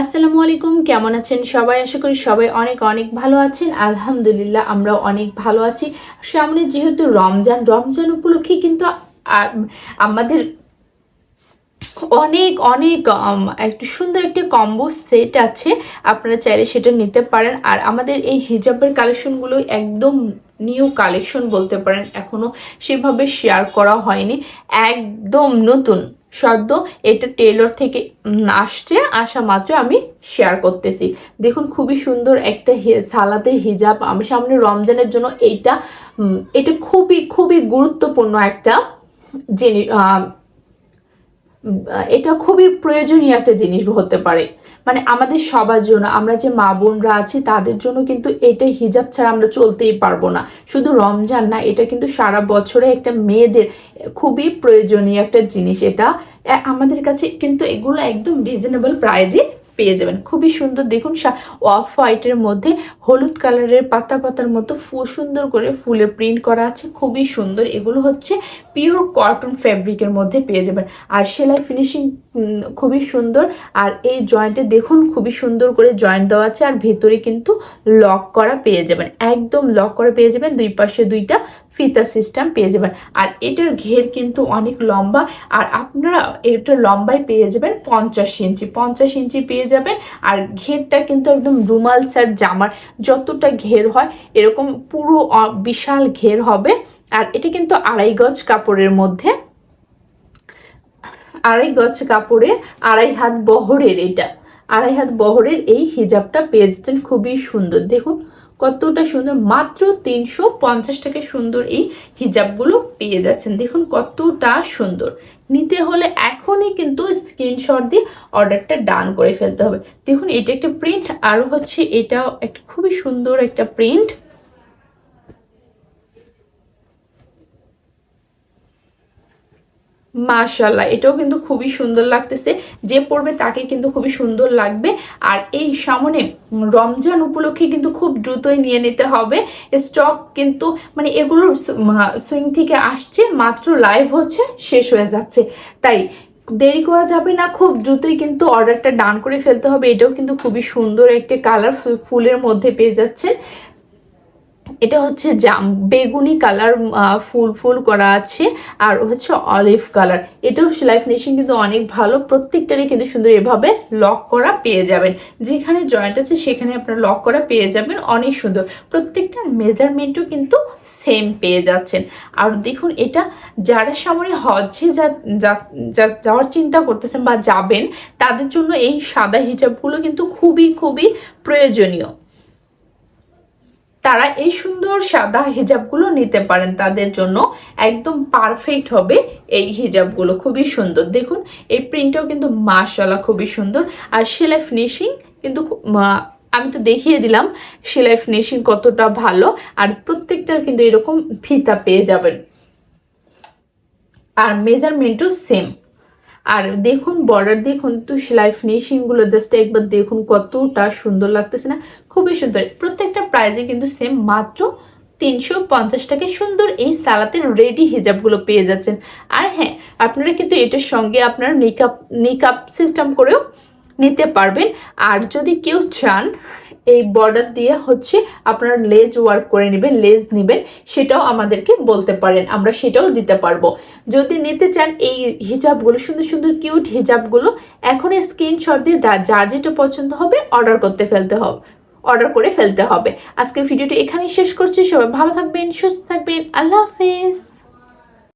আসসালামু আলাইকুম, কেমন আছেন সবাই? আশা করি সবাই অনেক অনেক ভালো আছেন। আলহামদুলিল্লাহ আমরাও অনেক ভালো আছি। সামনে যেহেতু রমজান উপলক্ষে কিন্তু আর আমাদের অনেক অনেক একটু সুন্দর একটি কম্বো সেট আছে, আপনারা চাইলে সেটা নিতে পারেন। আর আমাদের এই হিজাবের কালেকশনগুলো একদম নিউ কালেকশন বলতে পারেন, এখনো সেভাবে শেয়ার করা হয়নি, একদম নতুন সদ্য এটা টেলর থেকে আসা মাত্র আমি শেয়ার করতেছি। দেখুন খুবই সুন্দর একটা সালাতে হিজাব, আমি সামনে রমজানের জন্য এটা খুবই খুবই গুরুত্বপূর্ণ একটা জিনিস, এটা খুবই প্রয়োজনীয় একটা জিনিস হতে পারে, মানে আমাদের সবার জন্য, আমরা যে মা বোনরা আছি তাদের জন্য কিন্তু এটা হিজাব ছাড়া আমরা চলতেই পারবো না। শুধু রমজান না, এটা কিন্তু সারা বছরে একটা মেয়েদের খুবই প্রয়োজনীয় একটা জিনিস। এটা আমাদের কাছে কিন্তু এগুলো একদম রিজনেবল প্রাইজে পেয়ে যাবেন। খুবই সুন্দর, দেখুন অফ হোয়াইটের মধ্যে হলুদ কালারের পাতা পাতার মতো সুন্দর করে ফুলের প্রিন্ট করা আছে, খুবই সুন্দর। এগুলো হচ্ছে পিওর কটন ফ্যাব্রিকের মধ্যে পেয়ে যাবেন। আর সেলাই ফিনিশিং খুবই সুন্দর। আর এই জয়েন্টে দেখুন খুবই সুন্দর করে জয়েন্ট দেওয়া আছে, আর ভেতরে কিন্তু লক করা পেয়ে যাবেন, একদম লক করা পেয়ে যাবেন। দুই পাশে দুইটা ফিতা সিস্টেম পেয়ে যাবেন। আর এটার ঘের কিন্তু অনেক লম্বা, আর আপনারা এটার লম্বায় পেয়ে যাবেন 50 ইঞ্চি পেয়ে যাবেন। আর ঘেরটা কিন্তু একদম রুমাল সেট জামার যতটা ঘের হয় এরকম পুরো বিশাল ঘের হবে। আর এটা কিন্তু 2.5 গজ কাপড়ের মধ্যে, 2.5 গজ কাপড়ে 2.5 হাত বহরের, এটা 2.5 হাত বহরের এই হিজাবটা পেয়ে যাচ্ছেন। খুবই সুন্দর, দেখুন কতটা সুন্দর, মাত্র 350 টাকা সুন্দর এই হিজাবগুলো পেয়ে যাচ্ছেন। দেখুন কতটা সুন্দর। নিতে হলে এখনই কিন্তু স্ক্রিনশট দিয়ে অর্ডারটা ডান করে ফেলতে হবে। দেখুন এটা একটা প্রিন্ট, আর হচ্ছে এটাও একটা খুবই সুন্দর একটা প্রিন্ট। মাশাআল্লাহ, এটাও কিন্তু খুবই সুন্দর লাগতেছে, যে পরবে তাকে কিন্তু খুবই সুন্দর লাগবে। আর এই সামনে রমজান উপলক্ষে কিন্তু খুব দ্রুতই নিয়ে নিতে হবে, স্টক কিন্তু মানে এগুলোর সুইং থেকে আসছে, মাত্র লাইভ হচ্ছে, শেষ হয়ে যাচ্ছে, তাই দেরি করা যাবে না, খুব দ্রুতই কিন্তু অর্ডারটা ডান করে ফেলতে হবে। এটাও কিন্তু খুবই সুন্দর একটা কালার, ফুলের মধ্যে পেয়ে যাচ্ছেন। এটা হচ্ছে বেগুনি কালার, ফুল ফুল করা আছে, আর হচ্ছে অলিভ কালার। এটাও সেলাই ফিনিশিং কিন্তু অনেক ভালো, প্রত্যেকটারই কিন্তু সুন্দর এভাবে লক করা পেয়ে যাবেন, যেখানে জয়েন্ট আছে সেখানে আপনারা লক করা পেয়ে যাবেন, অনেক সুন্দর। প্রত্যেকটার মেজারমেন্টও কিন্তু সেম পেয়ে যাচ্ছেন। আর দেখুন এটা যারা সামনে হজ্জে যাওয়ার চিন্তা করতেছেন বা যাবেন, তাদের জন্য এই সাদা হিজাবগুলো কিন্তু খুবই খুবই প্রয়োজনীয়। তারা এই সুন্দর সাদা হিজাবগুলো নিতে পারেন, তাদের জন্য একদম পারফেক্ট হবে এই হিজাবগুলো, খুবই সুন্দর। দেখুন এই প্রিন্টটাও কিন্তু মাশাআল্লাহ খুবই সুন্দর। আর সেলাই ফিনিশিং কিন্তু আমি তো দেখিয়ে দিলাম সেলাই ফিনিশিং কতটা ভালো। আর প্রত্যেকটার কিন্তু এরকম ফিতা পেয়ে যাবেন, আর মেজারমেন্টও সেম। আর দেখুন বর্ডার দেখুন তো, সেলাই ফিনিশিং গুলো জাস্ট একবার দেখুন কতটা সুন্দর লাগতেছে না, খুবই সুন্দর। প্রত্যেকটা প্রাইসে কিন্তু সেম, মাত্র 350 টাকায় সুন্দর এই সালাতের রেডি হিজাবগুলো পেয়ে যাচ্ছেন। আর হ্যাঁ, আপনারা কিন্তু এটার সঙ্গে আপনারা নিকাপ সিস্টেম করেও নিতে পারবেন। আর যদি কেউ চান এই বর্ডার দিয়ে হচ্ছে আপনার লেজ ওয়ার্ক করে নেবেন, লেজ নেবেন, সেটাও আমাদেরকে বলতে পারেন, আমরা সেটাও দিতে পারবো। যদি নিতে চান এই হিজাবগুলো, সুন্দর সুন্দর কিউট হিজাবগুলো, এখন স্ক্রিনশট দিয়ে যার যেটা পছন্দ হবে অর্ডার করে ফেলতে হবে। আজকের ভিডিওটি এখানেই শেষ করছি। সবাই ভালো থাকবেন, সুস্থ থাকবেন, আল্লাহ হাফেজ।